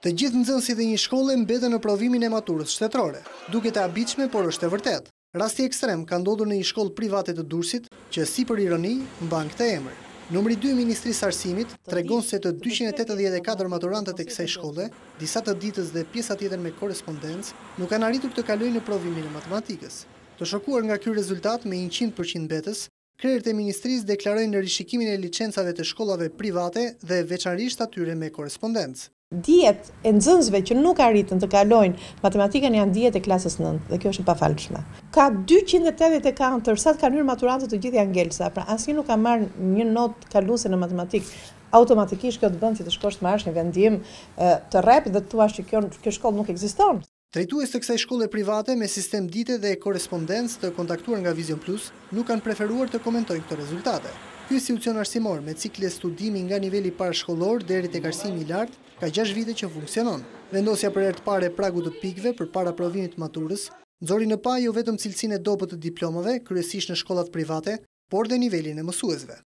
Të gjithë nxënësit e një shkolle mbeten në provimin e maturës shtetërore. Duket e habitshme, por është e vërtet. Rasti ekstrem ka ndodhur në një shkollë private të Durrësit, që si për ironi mban këtë emër. Numri 2 i Ministrisë së Arsimit tregon se të 284 maturantët e kësaj shkolle, disa të ditës dhe pjesa tjetër me korrespondencë, nuk kanë arritur të kalojnë në provimin e matematikës. Të shokuar nga ky rezultat me 100% mbetës, krerët e ministrisë deklarojnë rishikimin e licencave të shkollave private dhe veçanërisht atyre me korrespondencë. Dijet e nxënësve që nuk arritën të kalojnë matematikën janë dijet e klasës 9 dhe kjo është e pafalshme. Ka 284 tërsa të kanë hyrë maturantët të gjithë janë ngelsa, pra asnjë nuk ka marrë një notë kaluese në matematikë. Automatikisht kjo të bën si të shkosh të marrësh një vendim të rrep dhe të thuash që kjo shkollë nuk ekziston. Drejtues të kësaj shkolle private me sistem dite dhe korrespondencë të kontaktuar nga Vision Plus nuk kanë preferuar të komentojnë këto rezultate. Ky institucion arsimor me cikle studimi nga niveli parashkollor deri tek arsimi i lartë ka 6 vite që funksionon. Vendosja për herë të parë e pragut të pikëve përpara provimit të maturës nxori në pa jo vetëm cilësinë e dobët të diplomave, kryesisht në shkollat private, por dhe nivelin e mësuesve.